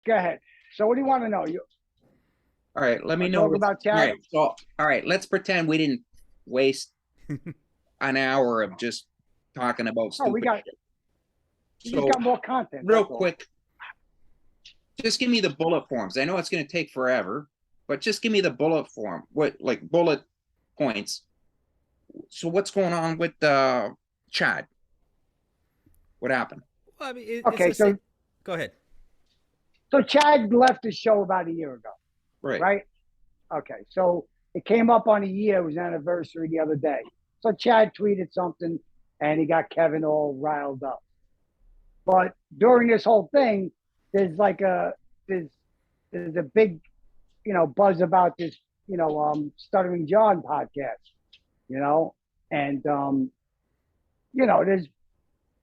Go ahead. So what do you want to know? You All right, let me know talk what's about all Chad? right. So, all right, let's pretend we didn't waste an hour of just talking about Oh, stupid shit. we just So, got more content. real That's all. quick, just give me the bullet forms. I know it's going to take forever, but just give me the bullet form. What like bullet points. So, what's going on with Chad? What happened? Well, I mean, it's Okay, a so go ahead. Chad left the show about a year ago, Right. right? Okay, so it came up on a year. It was an anniversary the other day. So Chad tweeted something, and he got Kevin all riled up. But during this whole thing, there's like a there's there's a big buzz about this Stuttering John podcast, you know, and there's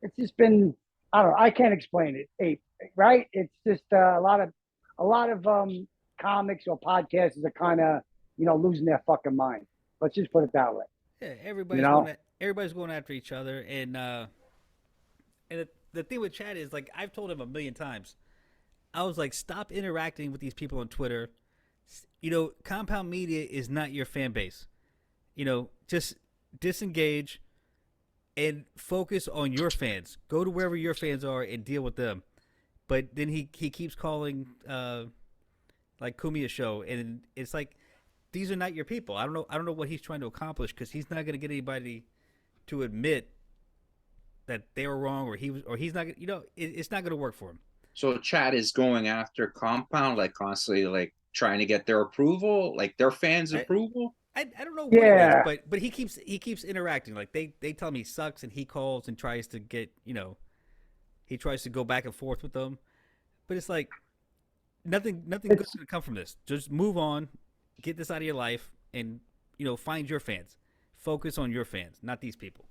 it's just been I don't know, I can't explain it. Right? It's just a lot of comics or podcasters are kind of losing their fucking mind. Let's just put it that way. Yeah, You know? everybody's going after each other, and the thing with Chad is like I've told him a million times. I was like, stop interacting with these people on Twitter. Compound Media is not your fan base. Just disengage and focus on your fans. Go to wherever your fans are and deal with them. But then he keeps calling like Kumiya show, and it's like these are not your people. I don't know what he's trying to accomplish because he's not going to get anybody to admit that they were wrong or he's not. It's not going to work for him. So Chad is going after Compound, like constantly, like trying to get their approval, like their fans' approval. I don't know what Yeah. it is, but he keeps interacting. Like they tell him he sucks, and he calls and tries to get he tries to go back and forth with them, but it's like nothing good's gonna come from this. Just move on, get this out of your life, and find your fans. Focus on your fans, not these people.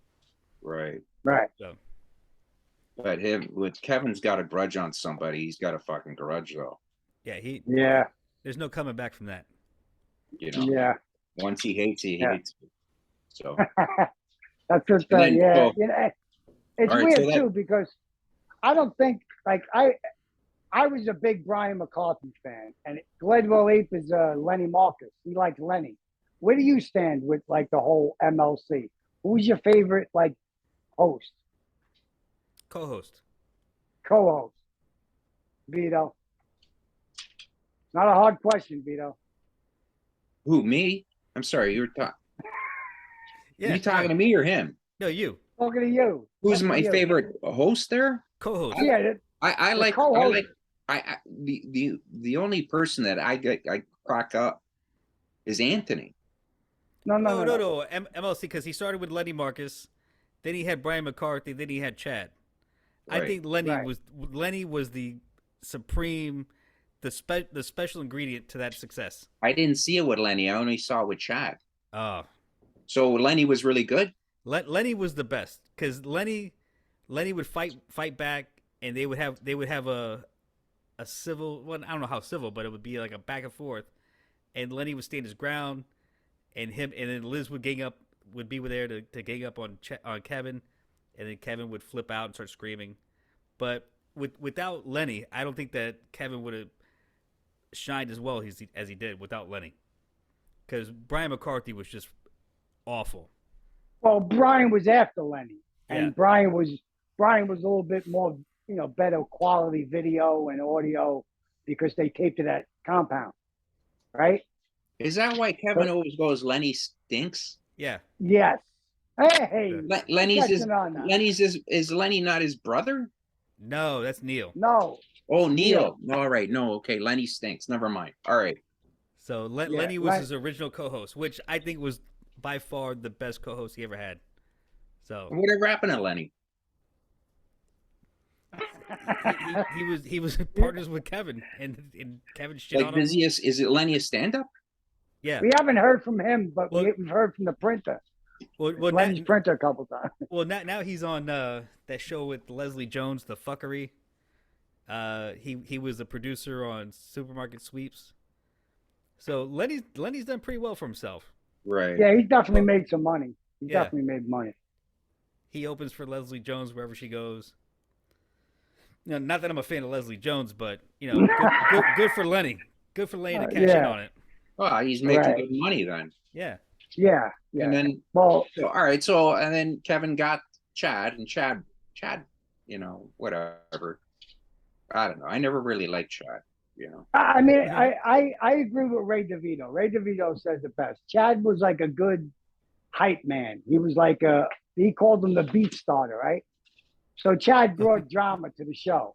Right. Right. So, But with Kevin's got a grudge on somebody, he's got a fucking grudge though. yeah, Yeah. there's no coming back from that. Yeah. Once he hates, he hates. So that's just then, yeah. so, It's right, weird so too because I don't think like I was a big Brian McCarthy fan, and Gledwell Ape is Lenny Marcus. He liked Lenny. Where do you stand with like the whole MLC? Who's your favorite like host? Co-host. Co-host? Vito. Not a hard question, Vito. who, me? I'm sorry, you're talking. Yeah, you talking to me or him? No, you. Talking to you. Who's my favorite host there? Co-host. Yeah, I like co-host. the only person that I crack up is Anthony. No. MLC because he started with Lenny Marcus, then he had Brian McCarthy, then he had Chad. Right. I think Lenny was the supreme, the special ingredient to that success. I didn't see it with Lenny. I only saw it with Chad. Oh, So Lenny was really good. Lenny was the best because Lenny would fight back, and they would have a civil. Well, I don't know how civil, but it would be like a back and forth, and Lenny would stand his ground, and then Liz would be there to gang up on Kevin, and then Kevin would flip out and start screaming. But without Lenny, I don't think that Kevin would have shined as well as he did without Lenny, because Brian McCarthy was just awful. Well, Brian was after Lenny, and Yeah. Brian was a little bit more, better quality video and audio because they taped it at Compound, right? Is that why Kevin always goes, Lenny stinks? Yeah. Yes. Hey, Lenny's is Lenny not his brother? No, that's Neil. No. Oh, Neil. All right. No, okay. Lenny stinks. Never mind. All right. So Lenny was his original co-host, which I think was by far the best co-host he ever had. So whatever happened to Lenny? he was partners with Kevin, and Kevin shit on him. Is it Lenny a stand-up? Yeah. We haven't heard from him, but we've heard from the printer. Well, Lenny's printer a couple times. Well, now he's on that show with Leslie Jones, The Fuckery. He was a producer on Supermarket Sweeps. So Lenny's done pretty well for himself. Right. Yeah, he's definitely made some money. He definitely made money. He opens for Leslie Jones wherever she goes. not that I'm a fan of Leslie Jones, but good for Lenny. Good for Lenny to cash in yeah, on it. Oh, he's making right. good money then. Yeah. Yeah, And yeah. then, Well, so, all right. So, and then Kevin got Chad, and Chad, whatever. I don't know. I never really liked Chad, I mean, Yeah. I agree with Ray DeVito. Ray DeVito says it best. Chad was like a good hype man. He was like he called him the beat starter, right? So Chad brought drama to the show,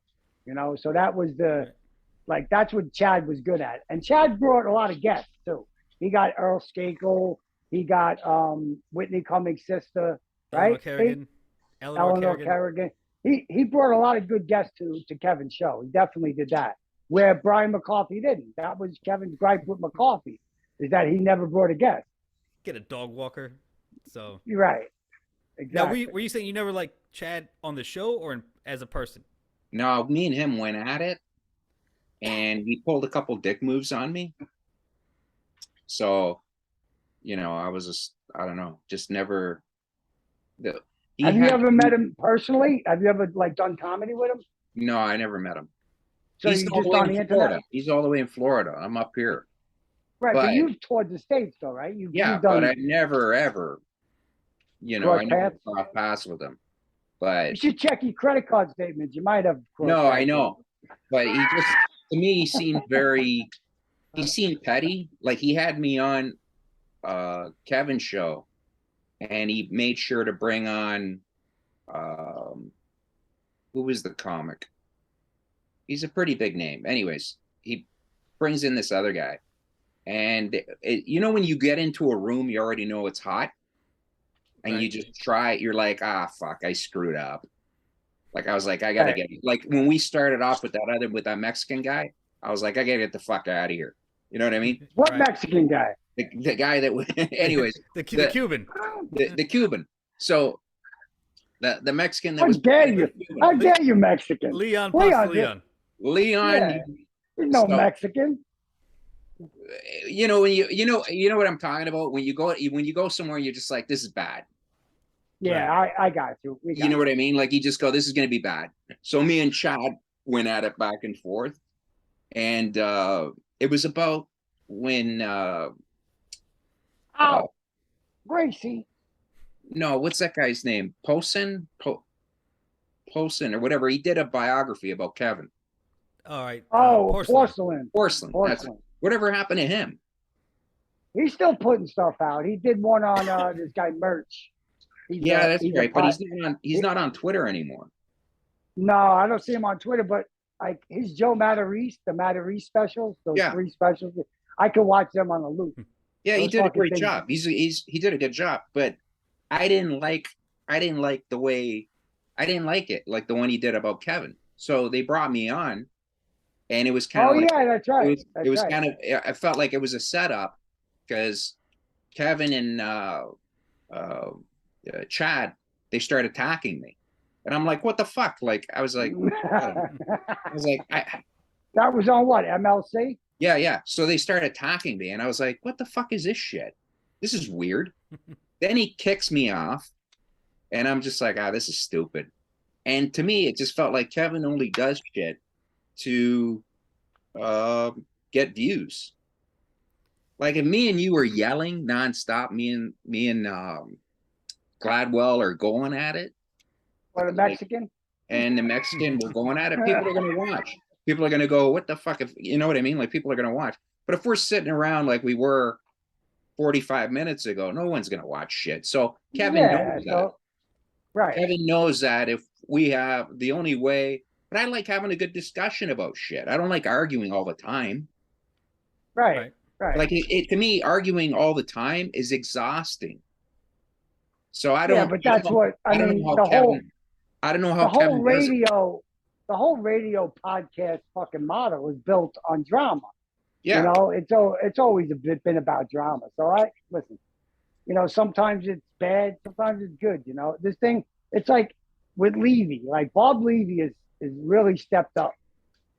So that was that's what Chad was good at. And Chad brought a lot of guests too. He got Earl Skakel. He got Whitney Cummings' sister, Eleanor right? Kerrigan. Eleanor Kerrigan. He brought a lot of good guests to Kevin's show. He definitely did that. Where Brian McCarthy didn't. That was Kevin's gripe with McCarthy, is that he never brought a guest. Get a dog walker. So You're right. Exactly. now, were you saying you never liked Chad on the show or as a person? No, me and him went at it, and he pulled a couple dick moves on me. So, I was just, I don't know, just never. Have you ever met him personally? Have you ever done comedy with him? No, I never met him. So He's you all just the way on in the Florida. internet? He's all the way in Florida. I'm up here. Right, but But you've toured the States though, right? yeah, you've done, but I never ever, crossed I never paths? crossed paths with him. But You should check your credit card statements. You might have crossed no, I paths know. But he just, to me, he seemed petty. Like he had me on Kevin's show, and he made sure to bring on who was the comic? He's a pretty big name. Anyways, he brings in this other guy. And when you get into a room, you already know it's hot, and Right. you just try it. You're like, fuck, I screwed up. Like I was like, I gotta get, like when we started off with that Mexican guy, I was like, I gotta get the fuck out of here. You know what I mean? What Right. Mexican guy? The guy that, anyways, the Cuban. the Cuban. So the Mexican that How was dare you? How dare you, Mexican? Leon Leon, Leon. Leon. Yeah. He's no So- Mexican. When you know what I'm talking about. When you go somewhere, you're just like, this is bad. Yeah, I got you. We got You know what I mean? Like you just go, this is gonna be bad. So me and Chad went at it back and forth, and it was about when Gracie. no, what's that guy's name? Posen or whatever. He did a biography about Kevin. All right. Porcelain. Porcelain. That's it. Whatever happened to him? He's still putting stuff out. He did one on this guy Merch. Yeah, that's he's right. But he's not on Twitter anymore. No, I don't see him on Twitter, but like his Joe Matarese, the Matarese specials, those 3 specials, I could watch them on a loop. Yeah, he Those did a fucking great things. job. He did a good job, but I didn't like the way, I didn't like it, like the one he did about Kevin. So they brought me on, and it was kind of Yeah, that's right. it was kind of, I felt like it was a setup, because Kevin and Chad, they started attacking me, and I'm like, what the fuck? Like I was like, That was on what, MLC? yeah. So they started attacking me, and I was like, what the fuck is this shit? This is weird. Then he kicks me off, and I'm just like, this is stupid. And to me, it just felt like Kevin only does shit to get views. Like if me and you were yelling nonstop, me and Gladwell are going at it, Or the Mexican? and the Mexican were going at it, people are going to watch. People are going to go, what the fuck? If you know what I mean? Like people are going to watch. But if we're sitting around like we were 45 minutes ago, no one's going to watch shit. So Kevin knows that. Right. Kevin knows that if we have the only way, but I like having a good discussion about shit. I don't like arguing all the time. Right. Like to me, arguing all the time is exhausting. So I don't. Yeah, but that's what I mean. I don't know how Kevin does it. The whole radio podcast fucking model is built on drama. Yeah. It's always been about drama. So listen. Sometimes it's bad, sometimes it's good. This thing, it's like with Levy. Like Bob Levy is really stepped up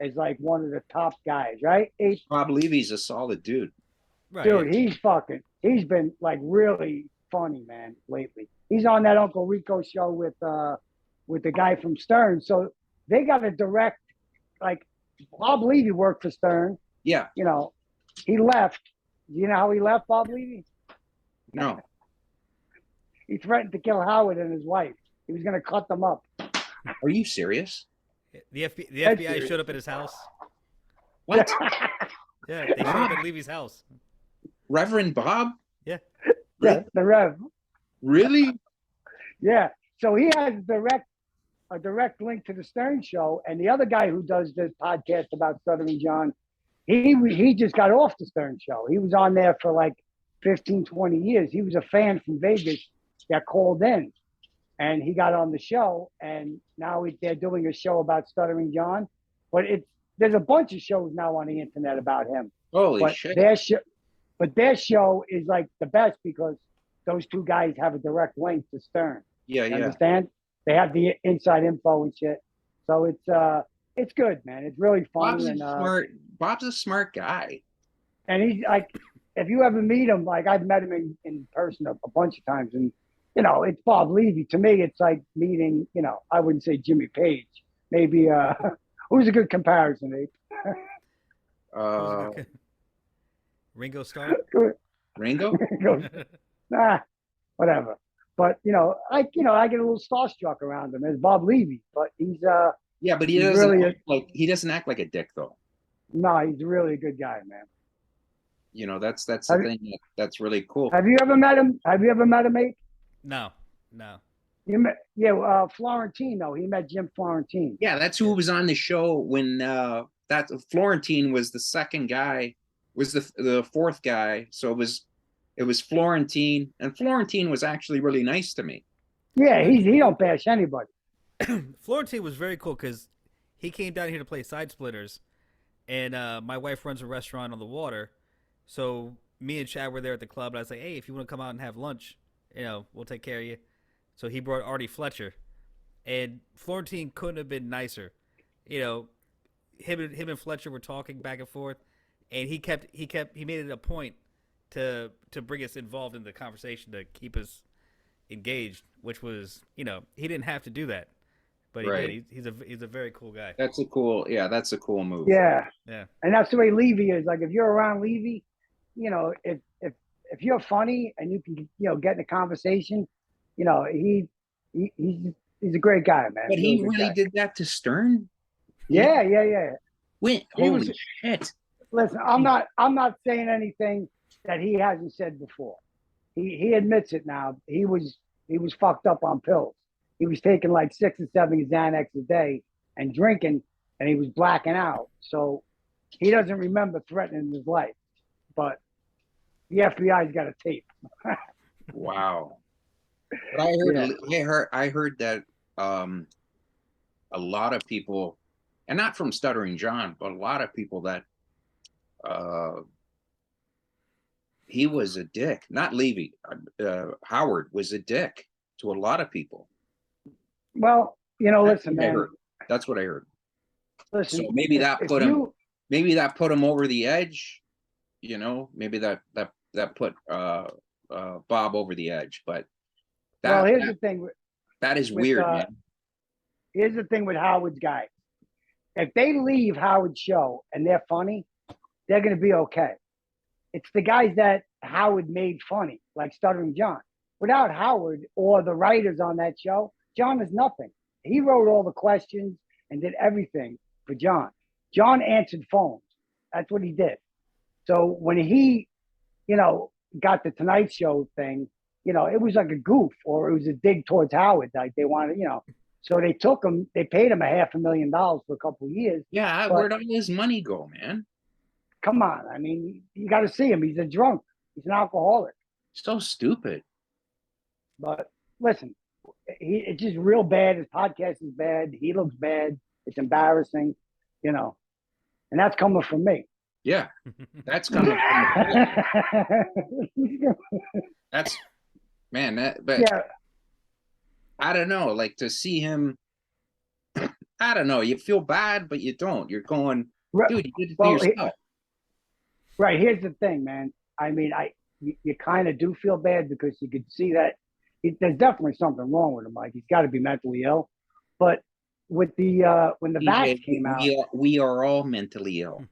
as like one of the top guys, right? Bob Levy's a solid dude. Right. Dude, he's been like really funny, man, lately. He's on that Uncle Rico show with the guy from Stern. So they got a direct, like, Bob Levy worked for Stern. Yeah. You know, he left. You know how he left, Bob Levy? No. He threatened to kill Howard and his wife. He was going to cut them up. Are you serious? The That's FBI serious. showed up at his house. What? Yeah, they showed up at Levy's house. Reverend Bob? Yeah. Yeah, the Rev. Really? Yeah. So he has a direct link to the Stern Show, and the other guy who does this podcast about Stuttering John, he just got off the Stern Show. He was on there for like 15, 20 years. He was a fan from Vegas that called in, and he got on the show, and now they're doing a show about Stuttering John. But there's a bunch of shows now on the internet about him. Holy shit. Their show is like the best because those two guys have a direct link to Stern. Yeah, You yeah. understand? They have the inside info and shit. So it's good, man. It's really funny. Bob's a smart guy. And he's like, if you ever meet him, like I've met him in person a bunch of times, and you know, it's Bob Levy. To me, it's like meeting, you know, I wouldn't say Jimmy Page. Maybe who's a good comparison, Abe? Ringo Starr. Ringo? Nah, whatever. But I get a little starstruck around him as Bob Levy. But he's Yeah, but he doesn't act like a dick though. No, he's really a good guy, man. You know, that's the thing that's really cool. Have you ever met him? Abe? No. You met, Florentine though. He met Jim Florentine. Yeah, that's who was on the show when that Florentine was the second guy, was the fourth guy. So it was Florentine, and Florentine was actually really nice to me. Yeah, he don't bash anybody. Florentine was very cool because he came down here to play Side Splitters, and my wife runs a restaurant on the water, so me and Chad were there at the club, and I was like, hey, if you want to come out and have lunch, we'll take care of you. So he brought Artie Fletcher, and Florentine couldn't have been nicer. Him and Fletcher were talking back and forth, and he made it a point to bring us involved in the conversation to keep us engaged, which was, he didn't have to do that, but he did. He's a very cool guy. That's a cool move. Yeah. Yeah. And that's the way Levy is. Like if you're around Levy, if you're funny and you can, get in a conversation, he's a great guy, man. But he really did that to Stern? Yeah. Holy shit. Listen, I'm not saying anything that he hasn't said before. He admits it now. He was fucked up on pills. He was taking like 6 or 7 Xanax a day and drinking, and he was blacking out. So he doesn't remember threatening his life. But the FBI's got a tape. Wow. But I heard that a lot of people, and not from Stuttering John, but a lot of people that he was a dick. Not Levy. Howard was a dick to a lot of people. Well, listen, man. That's what I heard. Listen, so maybe that put him over the edge. Maybe that put Bob over the edge. But here's the thing. That is weird, man. Here's the thing with Howard's guys. If they leave Howard's show and they're funny, they're going to be okay. It's the guys that Howard made funny, like Stuttering John. Without Howard or the writers on that show, John is nothing. He wrote all the questions and did everything for John. John answered phones. That's what he did. So when he, got the Tonight Show thing, it was like a goof, or it was a dig towards Howard. Like they wanted, so they took him, they paid him $500,000 for a couple of years. Yeah, where'd all his money go, man? Come on. I mean, you got to see him. He's a drunk. He's an alcoholic. So stupid. But listen, it's just real bad. His podcast is bad. He looks bad. It's embarrassing, and that's coming from me. Yeah, that's coming from me. That's, man, but yeah. I don't know, like to see him, I don't know, you feel bad, but you don't. You're going, dude, you did it to yourself. Right, here's the thing, man. I mean, you kind of do feel bad because you could see that there's definitely something wrong with him. Like he's got to be mentally ill. But with the when the TJ, vax came out. we are all mentally ill.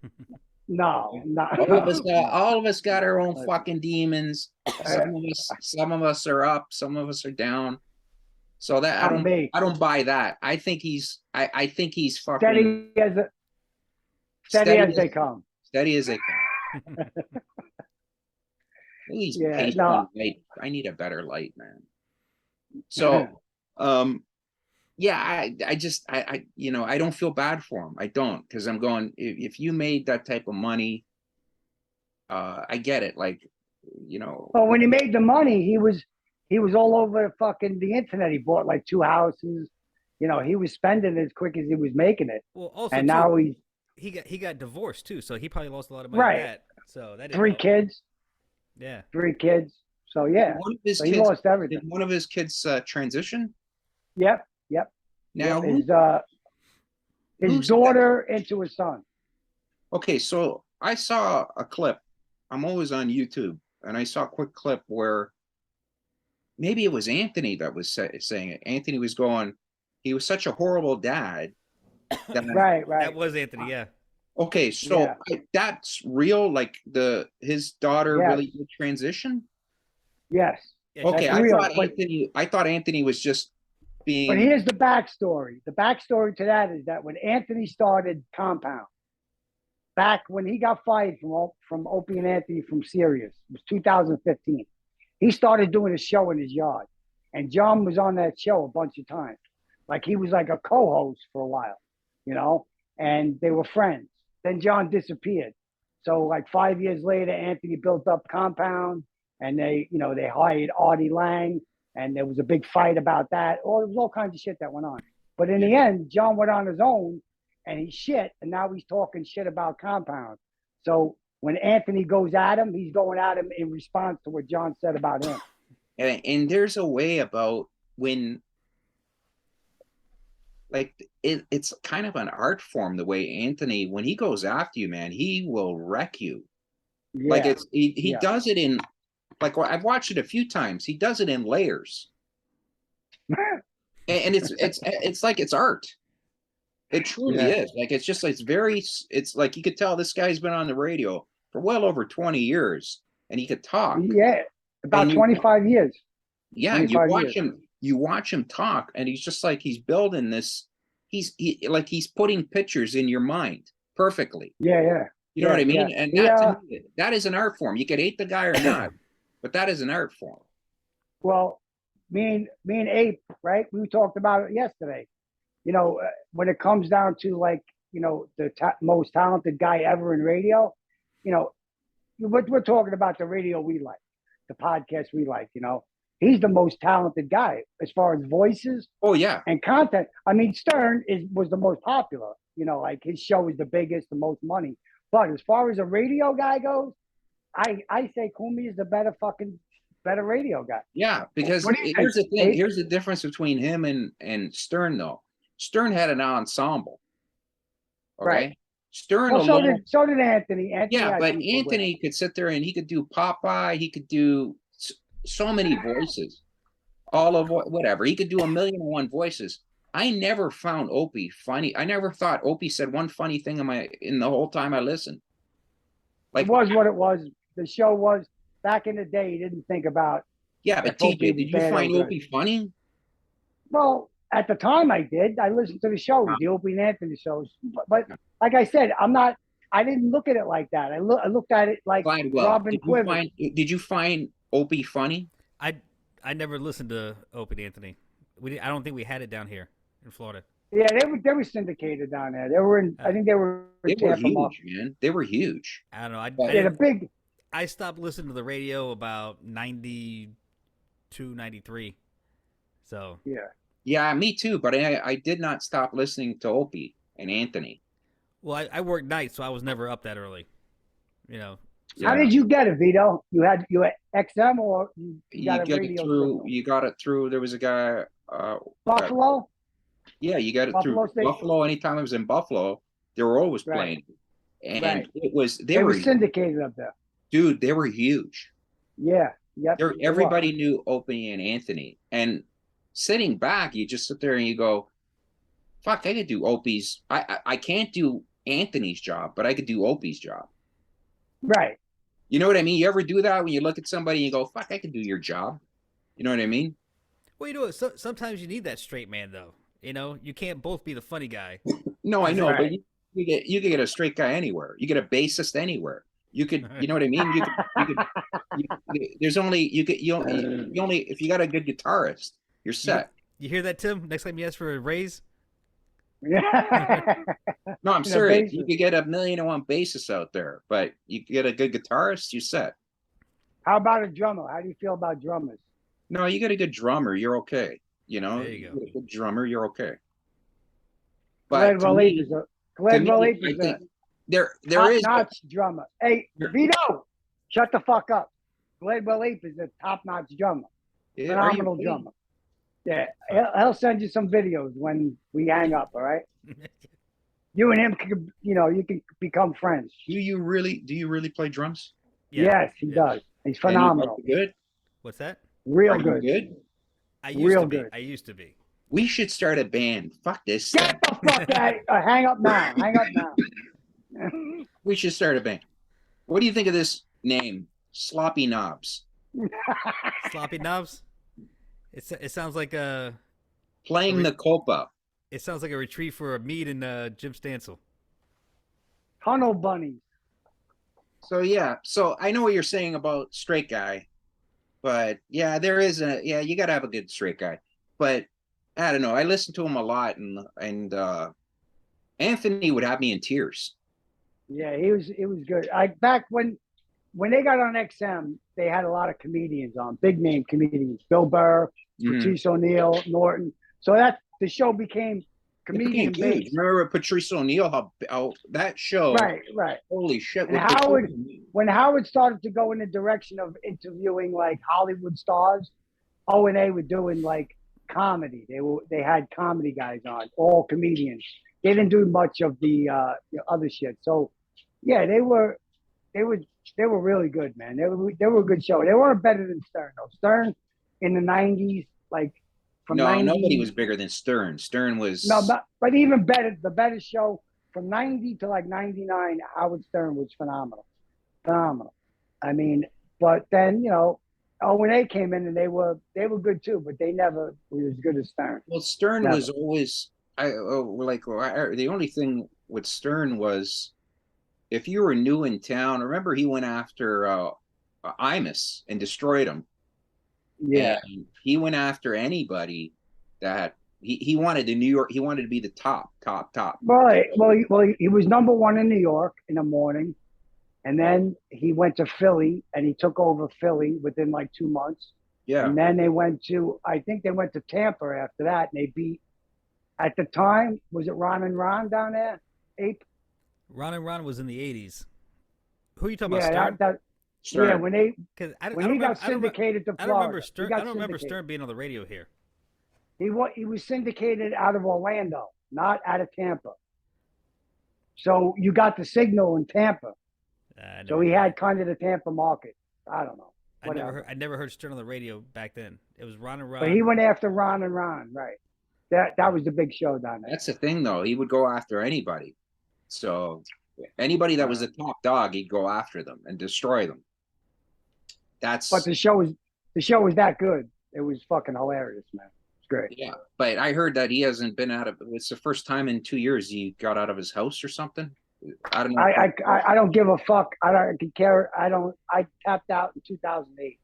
No, not All of us got our own fucking demons. Some of us are up, some of us are down. So that Not me. I don't buy that. I think he's fucking steady as they come. Steady as they come. He's light. I need a better light, man. So yeah, I you know, I don't feel bad for him. I don't, because I'm going, if you made that type of money, I get it. Like, you know. Well, when he made the money, he was all over fucking the internet. He bought like 2 houses. You know, he was spending as quick as he was making it. Well, also, and too, now he got divorced too, so he probably lost a lot of money. Right. On that. So that 3 kids. Yeah. 3 kids. So yeah, so he lost everything. Did one of his kids transition? Yep. Now his daughter into his son. Okay, so I saw a clip. I'm always on YouTube, and I saw a quick clip where maybe it was Anthony that was saying it. Anthony was going, he was such a horrible dad. Right. That was Anthony, yeah. Okay, so that's real. Like his daughter really did transition. Yes. Okay, I thought Anthony was just being. But here's the backstory. The backstory to that is that when Anthony started Compound, back when he got fired from Opie and Anthony from Sirius, it was 2015. He started doing a show in his yard, and John was on that show a bunch of times. Like he was like a co-host for a while, you know, and they were friends. Then John disappeared. So like 5 years later, Anthony built up Compound, and they hired Artie Lang, and there was a big fight about that. There was all kinds of shit that went on. But in the end, John went on his own, and he shit, and now he's talking shit about Compound. So when Anthony goes at him, he's going at him in response to what John said about him. And there's a way about when, like, it's kind of an art form, the way Anthony, when he goes after you, man, he will wreck you. Yeah. Like he does it in, like, I've watched it a few times. He does it in layers. and it's like it's art. It truly is. Like, it's like you could tell this guy's been on the radio for well over 20 years, and he could talk. Yeah, about 25 years. Yeah, you watch him talk, and he's just like, he's building this. He's putting pictures in your mind perfectly. Yeah. You know what I mean? And that is an art form. You could hate the guy or not, but that is an art form. Well, me and Ape, right? We talked about it yesterday. You know, when it comes down to, like, you know, the most talented guy ever in radio, you know, we're talking about the radio we like, the podcast we like, you know. He's the most talented guy as far as voices. Oh, yeah. And content. I mean, Stern was the most popular, you know, like his show is the biggest, the most money. But as far as a radio guy goes, I say Kumi is the better radio guy. Yeah, because here's the thing. Here's the difference between him and Stern, though. Stern had an ensemble. Okay? Right. Stern alone. So did Anthony. But Anthony could sit there and he could do Popeye. He could do so many voices. All of whatever. He could do 1,000,001 voices. I never found Opie funny. I never thought Opie said one funny thing in the whole time I listened. Like, it was what it was. The show was, back in the day, you didn't think about. Yeah, but TJ, did you find Opie funny? Well, at the time I did. I listened to the shows, the Opie and Anthony shows. But like I said, I didn't look at it like that. I looked at it like Robin Quiver. Did you find Opie funny? I never listened to Opie and Anthony. I don't think we had it down here in Florida. Yeah, they were syndicated down there. They were in. I think they were. They were huge, man. They were huge. I don't know. I stopped listening to the radio about 92, 93. So yeah, me too. But I did not stop listening to Opie and Anthony. Well, I worked nights, so I was never up that early. You know. How did you get it, Vito? You had XM, or you got it radio through? You got it through. There was a guy. Buffalo. Yeah, you got it Buffalo through Station. Buffalo. Anytime I was in Buffalo, they were always playing, and it was they were syndicated up there. Dude, they were huge. Yeah, yep. Everybody knew Opie and Anthony, and sitting back, you just sit there and you go, fuck, I could do Opie's. I can't do Anthony's job, but I could do Opie's job. Right. You know what I mean? You ever do that when you look at somebody and you go, fuck, I could do your job. You know what I mean? Well, you know, sometimes you need that straight man, though. You know, you can't both be the funny guy. No, I Because know, but Right. you could get a straight guy anywhere. You get a bassist anywhere. You could, you know what I mean? There's only you only if you got a good guitarist, you're you, set. you hear that, Tim? Next time you ask for a raise, Yeah. No, I'm In a serious. You bassist. could get 1,000,001 bassists out there, but you get a good guitarist, you're set. How about a drummer? How do you feel about drummers? No, you get a good drummer, you're okay. You know, There you go. get a good drummer, you're okay. Glad But to Relief me, is a Glad I Relief is a think there top is, notch drummer. Hey, There- Vito, shut the fuck up. Glad Relief is a top notch drummer. are you Phenomenal kidding? drummer. Yeah, he'll send you some videos when we hang up. All right, you and him can, you can become friends. Do you really play drums? yeah. Yes, he Yeah. does. He's And you phenomenal. like it good? What's that? Real Are you good. good? I used Real to be. good. I used to be. We should start a band. Fuck this thing. Get the fuck out! Hang up now. Hang up now. We should start a band. What do you think of this name? Sloppy Knobs. Sloppy knobs. It sounds like a Playing the Copa. retreat for a meet in Jim Stansel. Tunnel bunnies. So yeah, so I know what you're saying about straight guy, but yeah, you gotta have a good straight guy. But I don't know. I listen to him a lot, and Anthony would have me in tears. Yeah, he was good. Back when they got on XM, they had a lot of comedians on, big name comedians, Bill Burr, Mhm. Patrice O'Neill, Norton. So that the show became It comedian became huge. based. Remember Patrice O'Neill? How that show? Right. Holy shit! And with Patrice- when Howard started to go in the direction of interviewing like Hollywood stars, O&A were doing like comedy. They had comedy guys on, all comedians. They didn't do much of the other shit. So yeah, they were really good, man. They were a good show. They weren't better than Stern though. Stern in the '90s, like from No, 90, nobody was bigger than Stern. Stern was no, but even better, the better show from '90 to like '99. Howard Stern was phenomenal. I mean, but then when they came in and they were good too, but they never were as good as Stern. Well, Stern Never. was always the only thing with Stern was if you were new in town. Remember, he went after Imus and destroyed him. Yeah, And he went after anybody that he wanted to New York. He wanted to be the top. well, he was number one in New York in the morning, and then he went to Philly and he took over Philly within like 2 months. Yeah, And then I think they went to Tampa after that, and they beat. At the time, was it Ron and Ron down there? Ape. Ron and Ron was in the '80s. Who are you talking Yeah, about? Stern? Stern. yeah. When they Because when he got syndicated to I Florida, don't remember he Stern. got I don't remember syndicated. Stern being on the radio here. He was syndicated out of Orlando, not out of Tampa. So you got the signal in Tampa. So he had kind of the Tampa market. I don't know. Whatever. I never heard Stern on the radio back then. It was Ron and Ron. But he went after Ron and Ron, right? That was the big show down there. That's the thing, though. He would go after anybody. So anybody that was the top dog, he'd go after them and destroy them. But the show was that good. It was fucking hilarious, man. It's great. Yeah. But I heard that he hasn't been out of. It's the first time in 2 years he got out of his house or something. I don't know. I don't give a fuck. I don't care. I tapped out in 2008.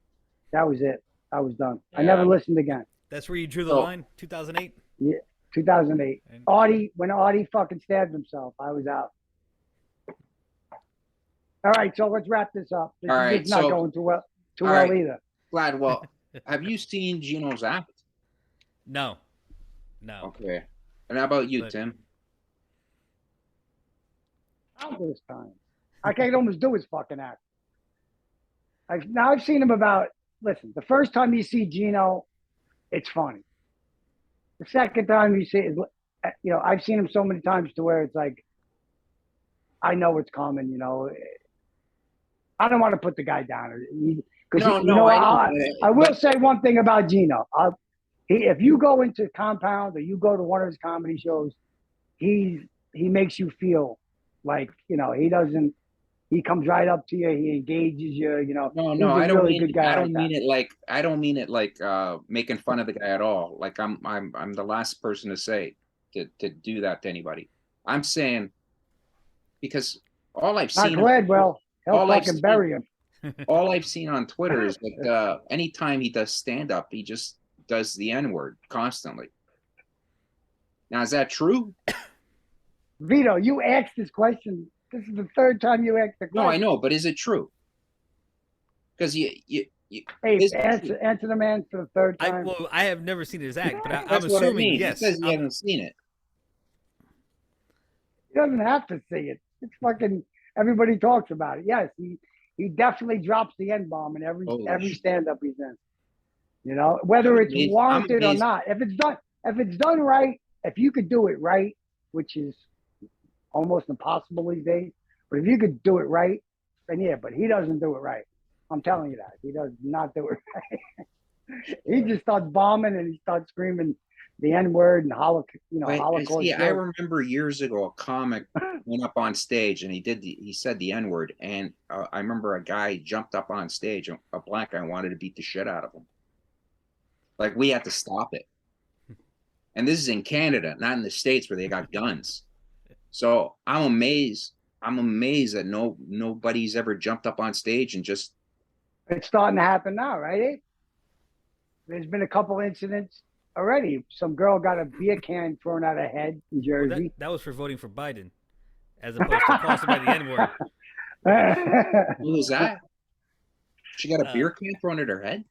That was it. I was done. I Yeah. never listened again. That's where you drew the So- line. 2008. Yeah, 2008. When Artie fucking stabbed himself, I was out. All right, so let's wrap this up. This All is right, just not so- going too well all right. either. Glad. Well, have you seen Gino's act? No. Okay. And how about you, But- Tim? Out this time. I can't almost do his fucking act. I've seen him about. Listen, the first time you see Gino, it's funny. The second time you see it, I've seen him so many times to where it's like, I know it's coming. I don't want to put the guy down because I will say one thing about Gino. If you go into Compound or you go to one of his comedy shows, he makes you feel like, he doesn't. He comes right up to you. He engages you. No, He's no, a I don't really mean good guy I like don't that. mean it like I don't mean it like making fun of the guy at all. Like I'm the last person to say to do that to anybody. I'm saying because all I've Not seen Gladwell. He'll all I've fucking seen bury him. all I've seen on Twitter is like anytime he does stand up, he just does the N-word constantly. Now, is that true? Vito, you asked this question. This is the third time you asked the No, I question. know, but is it true? Because Hey, is it true? answer the man for the third time. I have never seen his act, but I'm That's what I assuming mean. He yes. says he hasn't seen it. He doesn't have to see it. It's fucking everybody talks about it. Yes, he definitely drops the N bomb in Holy every shit. stand up he's in. Whether it's amazed. warranted or amazed. not. If it's done right, if you could do it right, which is almost impossible these days, but if you could do it right, then yeah, but he doesn't do it right. I'm telling you that. He does not do it right. He just starts bombing and he starts screaming the N-word and Holocaust See, I jokes. remember years ago a comic went up on stage and he said the N-word, and I remember a guy jumped up on stage, a black guy wanted to beat the shit out of him. Like we had to stop it. And this is in Canada, not in the States where they got guns. So I'm amazed. I'm amazed that nobody's ever jumped up on stage and just. It's starting to happen now, right? There's been a couple incidents already. Some girl got a beer can thrown at her head in Well, Jersey. that was for voting for Biden, as opposed to calling somebody the N-word. Who was that? She got a beer can thrown at her head?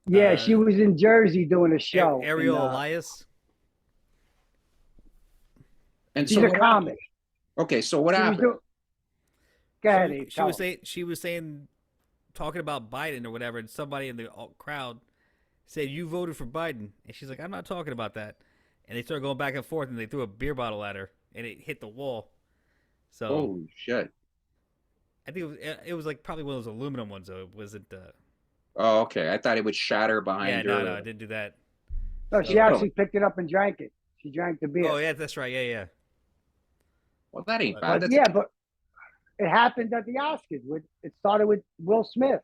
Yeah, she was in Jersey doing a show. Ariel Elias. And She's so a comic. Okay, so what happened? She was saying, talking about Biden or whatever, and somebody in the crowd said, "You voted for Biden," and she's like, "I'm not talking about that." And they started going back and forth, and they threw a beer bottle at her, and it hit the wall. So, holy shit! I think it was like probably one of those aluminum ones, though. It wasn't. Oh, okay. I thought it would shatter behind her. No, I didn't do that. No, she actually picked it up and drank it. She drank the beer. Oh yeah, that's right. Yeah. Well, that ain't bad. But, but it happened at the Oscars. It started with Will Smith.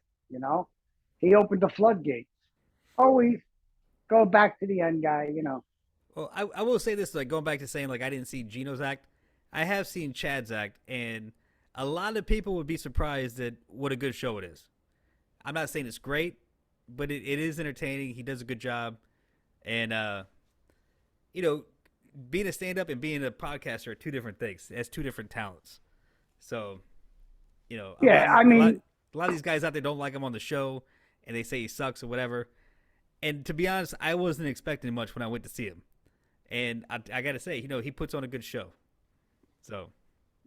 He opened the floodgates. Always go back to the end guy. Well, I will say this, like going back to saying like I didn't see Gino's act. I have seen Chad's act, and a lot of people would be surprised at what a good show it is. I'm not saying it's great, but it is entertaining. He does a good job, and being a stand-up and being a podcaster are two different things. It has two different talents. So, a lot of these guys out there don't like him on the show, and they say he sucks or whatever. And to be honest, I wasn't expecting much when I went to see him, and I got to say, he puts on a good show. So,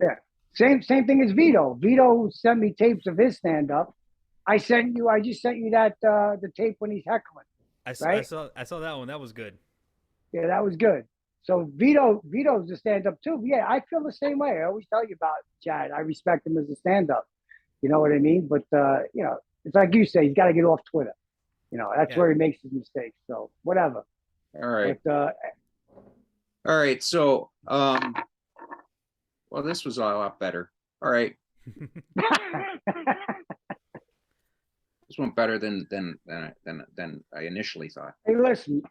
yeah, same thing as Vito. Vito sent me tapes of his stand-up. I just sent you that the tape when he's heckling. I saw that one. That was good. Yeah, that was good. So Vito's a stand-up too. Yeah, I feel the same way. I always tell you about Chad. I respect him as a stand-up. You know what I mean? But it's like you say, he's got to get off Twitter. That's where he makes his mistakes. So whatever. All right. But, all right. So, well, this was a lot better. All right. This went better than I initially thought. Hey, listen.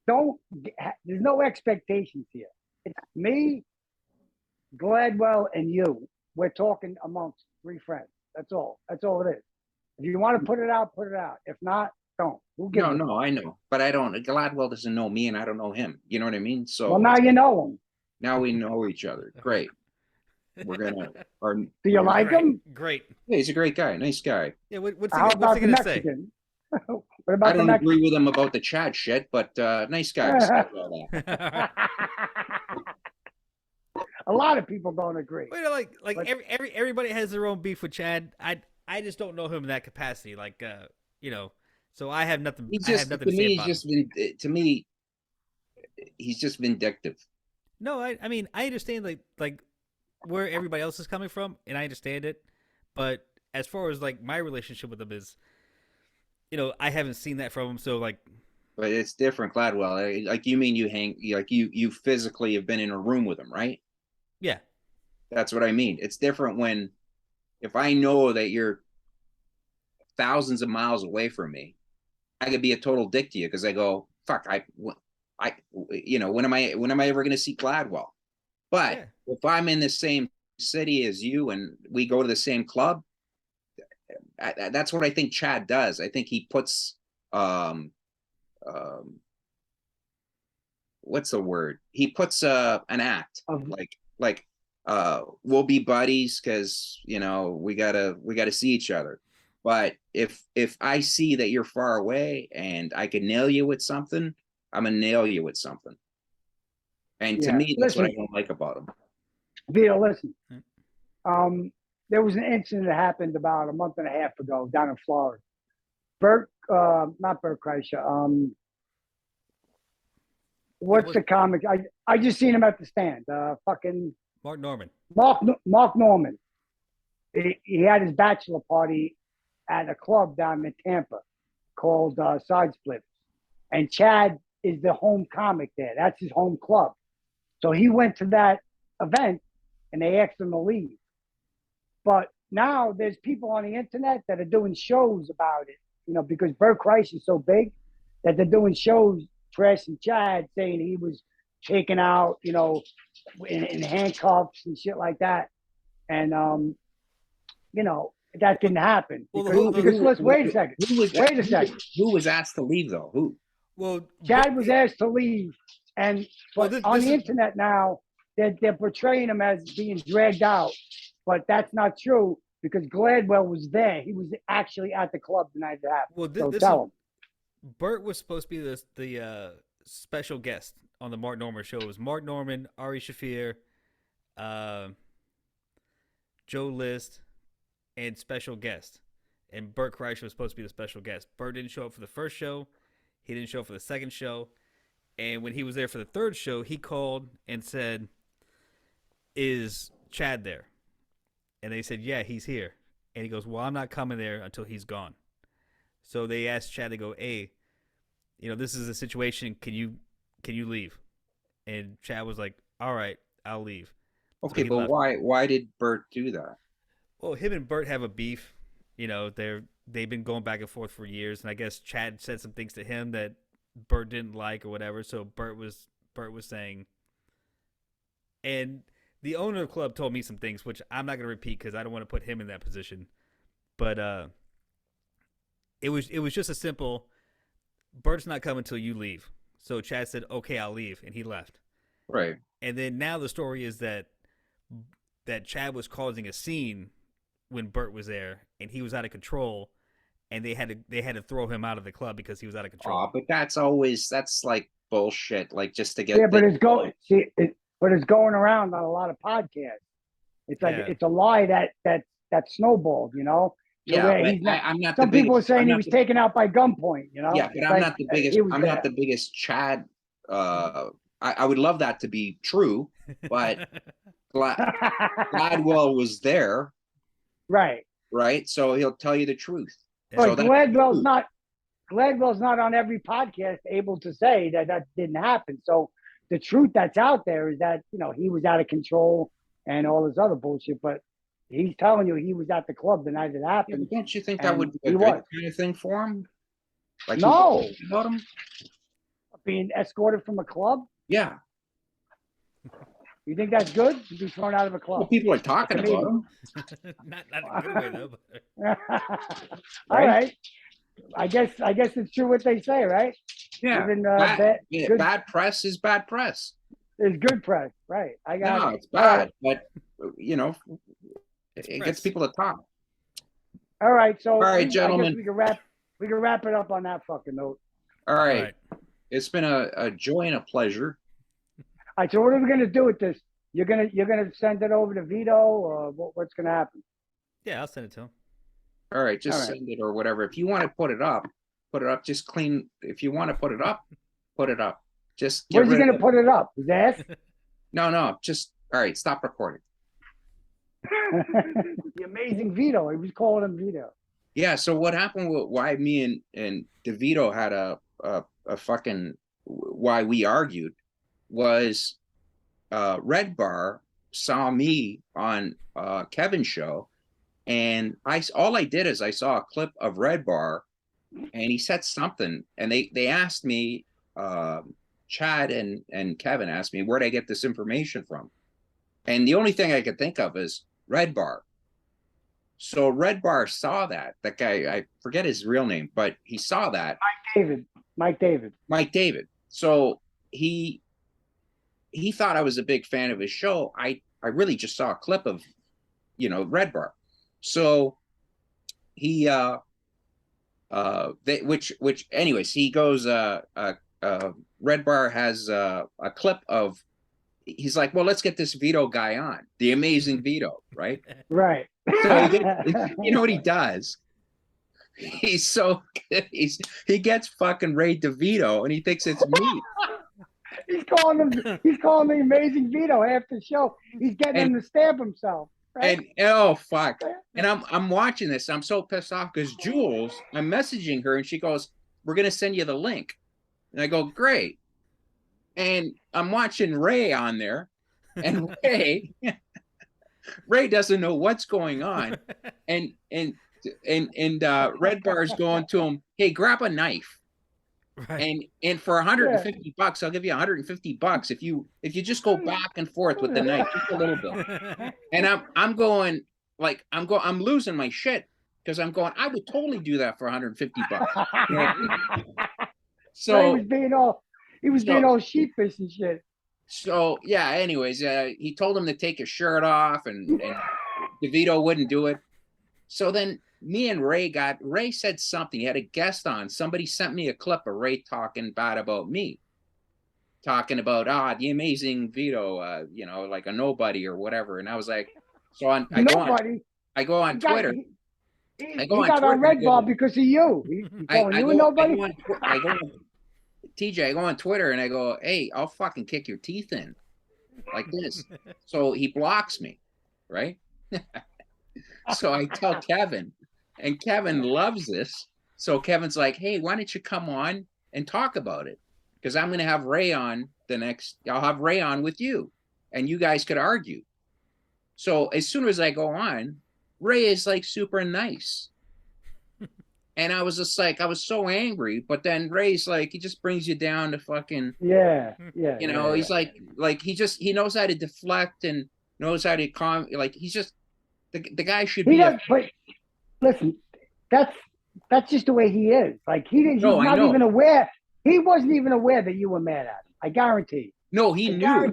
There's no expectations here. It's me, Gladwell, and you. We're talking amongst three friends. That's all. That's all it is. If you want to put it out, put it out. If not, don't. No, I know, but I don't. Gladwell doesn't know me, and I don't know him. You know what I mean? So well, now you know him. Now we know each other. Great. We're gonna. Do you like him? Great. Yeah, he's a great guy. Nice guy. Yeah. What's he gonna say? What about I don't agree with him about the Chad shit, but nice guy. A lot of people don't agree. But everybody has their own beef with Chad. I just don't know him in that capacity. So I have nothing. I have nothing to say about him. To me, he's just vindictive. No, I mean I understand like where everybody else is coming from, and I understand it. But as far as like my relationship with him is, I haven't seen that from him. So like, But it's different, Gladwell. Like you mean you physically have been in a room with him, right? Yeah. That's what I mean. It's different when if I know that you're thousands of miles away from me, I could be a total dick to you because I go, fuck, when am I ever going to see Gladwell? But Yeah. if I'm in the same city as you and we go to the same club, that's what I think Chad does. I think he puts, um, what's the word? He puts an act like we'll be buddies because we gotta see each other. But if I see that you're far away and I can nail you with something, I'm gonna nail you with something. And to Yeah. me, that's what I Listen, don't like about him. Vito, listen. Hmm. There was an incident that happened about a month and a half ago down in Florida. Not Bert Kreischer. What's the comic? I just seen him at the stand. Fucking Mark Norman. Mark Norman. He had his bachelor party at a club down in Tampa called Side Splitters, and Chad is the home comic there. That's his home club. So he went to that event, and they asked him to leave. But now there's people on the internet that are doing shows about it, because Bert Kreischer is so big that they're doing shows trashing Chad, saying he was taken out, in handcuffs and shit like that. And that didn't happen Well, because let's wait a second. Wait a second. Who was asked to leave though? Who? Well, Chad was asked to leave, and Well, but on the internet now they're portraying him as being dragged out, but that's not true because Gladwell was there. He was actually at the club the night it happened. Well, So tell him. Bert was supposed to be the special guest on the Mark Norman show. It was Mark Norman, Ari Shafir, Joe List, and special guest. And Bert Kreischer was supposed to be the special guest. Bert didn't show up for the first show. He didn't show up for the second show. And when he was there for the third show, he called and said, "Is Chad there?" And they said, "Yeah, he's here." And he goes, "Well, I'm not coming there until he's gone." So they asked Chad to go, "Hey, this is a situation. Can you leave?" And Chad was like, "All right, I'll leave." Okay, So but left. why did Bert do that? Well, him and Bert have a beef. They've been going back and forth for years, and I guess Chad said some things to him that Bert didn't like or whatever. So Bert was saying, and the owner of the club told me some things which I'm not going to repeat because I don't want to put him in that position. But it was just a simple, Bert's not coming until you leave. So Chad said, "Okay, I'll leave," and he left. Right. And then now the story is that Chad was causing a scene when Bert was there, and he was out of control, and they had to throw him out of the club because he was out of control. But that's like bullshit. Like just to get Yeah, but it's going around on a lot of podcasts. It's like it's a lie that snowballed. Yeah, he's not, I'm not. some people are saying he was taken out by gunpoint. Yeah, but I'm not the biggest. I'm not the biggest Chad. I would love that to be true, but Gladwell was there, right? So he'll tell you the truth. But so Gladwell's not on every podcast able to say that didn't happen. So the truth that's out there is that he was out of control and all this other bullshit. But he's telling you he was at the club the night it happened. Yeah, don't you think that would be a good kind of thing for him? Like no, about him being escorted from a club. Yeah. You think that's good to be thrown out of a club? Well, people are talking about him. not in a good way though. But... All right. I guess it's true what they say, right? Yeah. Even, bad press is bad press. There's good press, right? I got no, it. it's bad, but it gets people to talk. All right, so all right, gentlemen, I guess we can wrap it up on that fucking note. All right. It's been a joy and a pleasure. All right, so what are we gonna do with this? You're gonna send it over to Vito, or what's gonna happen? Yeah, I'll send it to him. All right, just send it or whatever. If you want to put it up. Just clean. If you want to put it up, put it up. Just where's he gonna put it up? His ass? No. Just all right. Stop recording. The amazing Vito. He was calling him Vito. Yeah. So what happened? Why me and DeVito had a a fucking why we argued was Red Bar saw me on Kevin's show, and all I did is I saw a clip of Red Bar, and he said something, and they asked me, Chad and Kevin asked me, where'd I get this information from? And the only thing I could think of is Red Bar. So Red Bar saw that guy, I forget his real name, but he saw that. Mike David. So he thought I was a big fan of his show. I really just saw a clip of, Red Bar. So he which anyways, he goes Red Bar has a clip of, he's like, well, let's get this Vito guy on, the amazing Vito, right? Right. So you know what he does? He's so he gets fucking Ray DeVito and he thinks it's me. He's calling him the amazing Vito after the show. He's getting him to stab himself. Right? And oh fuck. And I'm watching this. I'm so pissed off because Jules, I'm messaging her and she goes, we're gonna send you the link. And I go, great. And I'm watching Ray on there, and Ray doesn't know what's going on. And Red Bar's going to him, hey, grab a knife. Right. And for $150, I'll give you $150 if you just go back and forth with the knife just a little bit. And I'm going like I'm losing my shit because I'm going, I would totally do that for $150. So he was being all sheepish and shit. So yeah, anyways, he told him to take his shirt off, and DeVito wouldn't do it. So then me and Ray said something. He had a guest on. Somebody sent me a clip of Ray talking bad about me, talking about the amazing Vito, like a nobody or whatever. And I was like, so I go on Twitter. He got on Red Bar because of you. I go on Twitter and I go, hey, I'll fucking kick your teeth in like this. So he blocks me, right? So I tell Kevin, and Kevin loves this. So Kevin's like, hey, why don't you come on and talk about it? Because I'm going to have Ray on I'll have Ray on with you, and you guys could argue. So as soon as I go on, Ray is like super nice. And I was just like, I was so angry, but then Ray's like, he just brings you down to fucking, he's like, he knows how to deflect and knows how to like, he's just, the guy should be. But listen, that's just the way he is. Like he's not even aware. He wasn't even aware that you were mad at him. I guarantee. No, he knew.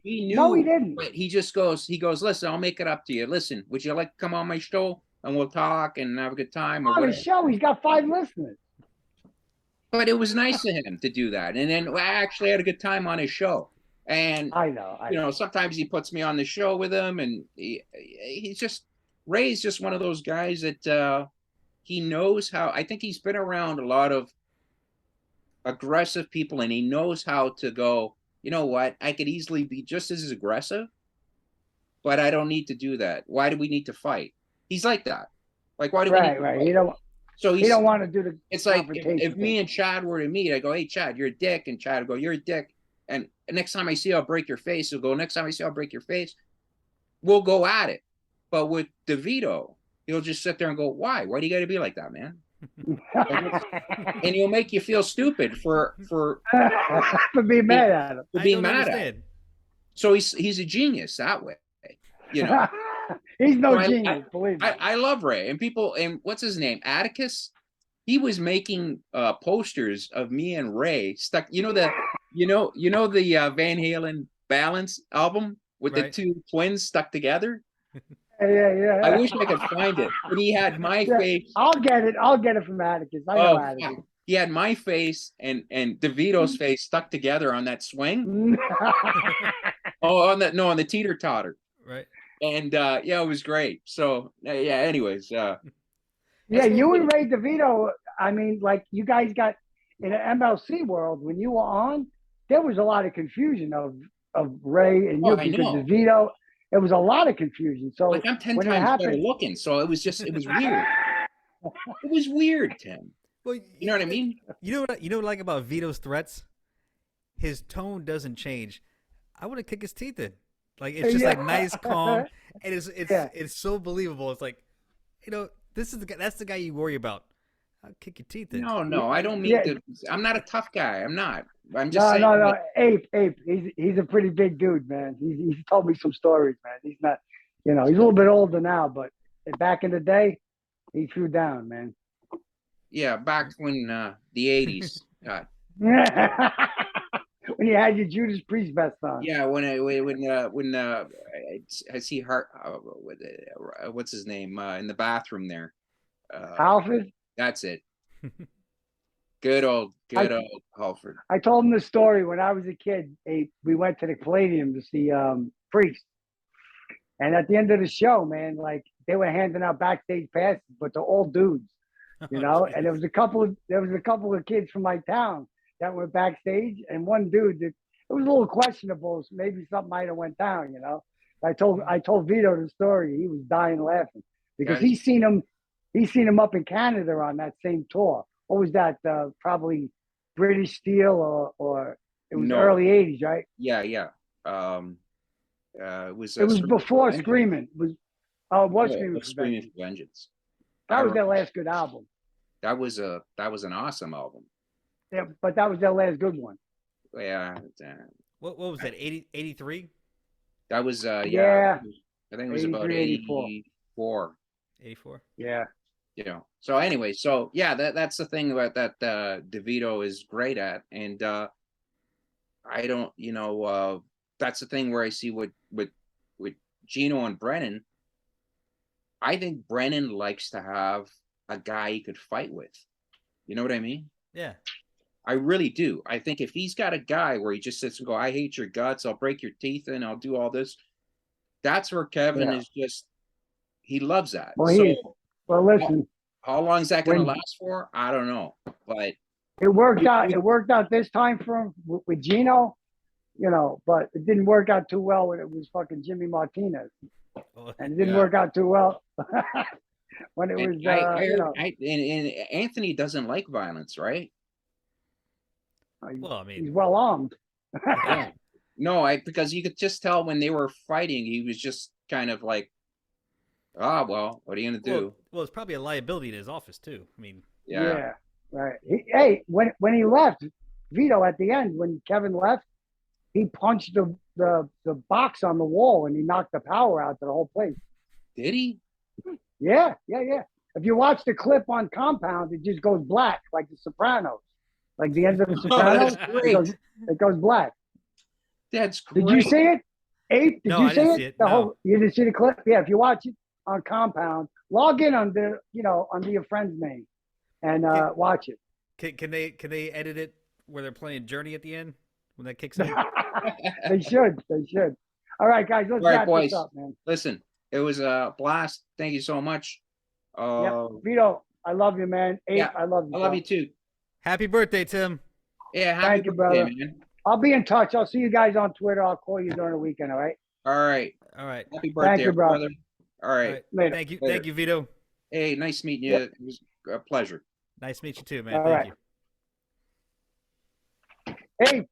He knew. No, he didn't. But he goes, listen, I'll make it up to you. Listen, would you like to come on my show? And we'll talk and have a good time. On his show, he's got 5 listeners. But it was nice of him to do that. And then I actually had a good time on his show. And I know. Sometimes he puts me on the show with him, and Ray's just one of those guys that he knows how. I think he's been around a lot of aggressive people, and he knows how to go, you know what? I could easily be just as aggressive, but I don't need to do that. Why do we need to fight? He's like that. Like, why do we need to fight? He don't want to do the. It's like if me and Chad were to meet, I go, hey, Chad, you're a dick. And Chad will go, you're a dick. And next time I see you, I'll break your face. He'll go, next time I see you, I'll break your face. We'll go at it. But with DeVito, he'll just sit there and go, why? Why do you got to be like that, man? And he'll make you feel stupid for being mad at him. For being mad at him. So he's a genius that way. He's no genius, believe me. I love Ray. And what's his name? Atticus? He was making posters of me and Ray stuck. You know the Van Halen Balance album with the two twins stuck together? Yeah. I wish I could find it. But he had my face. I'll get it from Atticus. I know Atticus. Fuck. He had my face and DeVito's face stuck together on that swing. On the teeter-totter. Right. And it was great. So anyways, you and Ray DeVito, I mean, like you guys got in the MLC world when you were on, there was a lot of confusion of Ray and you because DeVito. It was a lot of confusion. So like I'm 10 times better looking. So it was weird. It was weird, Tim. Well, You know what I mean? You know what I like about Vito's threats? His tone doesn't change. I want to kick his teeth in. Like it's just like nice, calm, and it's so believable. It's like, this is the guy. That's the guy you worry about. I'll kick your teeth in. No, I don't mean Yeah. to. I'm not a tough guy. I'm not. I'm just saying. No. Ape. He's a pretty big dude, man. He's told me some stories, man. He's not, he's a little bit older now, but back in the day, he threw down, man. Yeah, back when the '80s. When you had your Judas Priest vest on. Yeah, when I see Hart, what's his name in the bathroom there. Halford? That's it. Good old Halford. I told him the story when I was a kid. We went to the Palladium to see Priest, and at the end of the show, man, like they were handing out backstage passes, but they're all dudes, And there was a couple of kids from my town that were backstage, and one dude that it was a little questionable. So maybe something might have went down, I told Vito the story. He was dying laughing because he's seen him up in Canada on that same tour. What was that? Probably British Steel or it was early '80s, right? Yeah. It was before Screaming. It was Screaming Screaming for Vengeance. That was their last good album. That was an awesome album. Yeah, but that was their last good one. Yeah. What was that? 83? That was yeah. I think it was about 84. 84. Yeah. So anyway, that's the thing about that DeVito is great at, and I don't, that's the thing where I see with Gino and Brennan. I think Brennan likes to have a guy he could fight with. You know what I mean? Yeah. I really do. I think if he's got a guy where he just sits and go, I hate your guts, I'll break your teeth in, I'll do all this. That's where Kevin is just, he loves that. Well, listen. How long is that going to last for? I don't know, but it worked out. It worked out this time for him with Gino, but it didn't work out too well when it was fucking Jimmy Martinez, and it didn't work out too well when it was. And Anthony doesn't like violence, right? Well, I mean, he's well armed. No, because you could just tell when they were fighting, he was just kind of like, well, what are you gonna do? Well, it's probably a liability in his office too. I mean, yeah, right. When he left, Vito at the end, when Kevin left, he punched the box on the wall and he knocked the power out to the whole place. Did he? Yeah. If you watch the clip on Compound, it just goes black like The Sopranos, like the end of The Sopranos. It goes black. That's great. Did you see it? Ape? Did you see it? You didn't see the clip? Yeah. If you watch it on Compound, log in under your friend's name and watch it. Can they edit it where they're playing Journey at the end when that kicks in? They should. All right, guys, let's wrap this up, man. Listen, it was a blast. Thank you so much. Vito, I love you, man. Ape, I love you. I love you too. Happy birthday, Tim. Yeah, thank you, brother. Man. I'll be in touch. I'll see you guys on Twitter. I'll call you during the weekend. All right. All right. Happy birthday, thank you, brother. All right. Later. Thank you. Later. Thank you, Vito. Hey, nice meeting you. It was a pleasure. Nice to meet you too, man. All Thank right. you. Ape.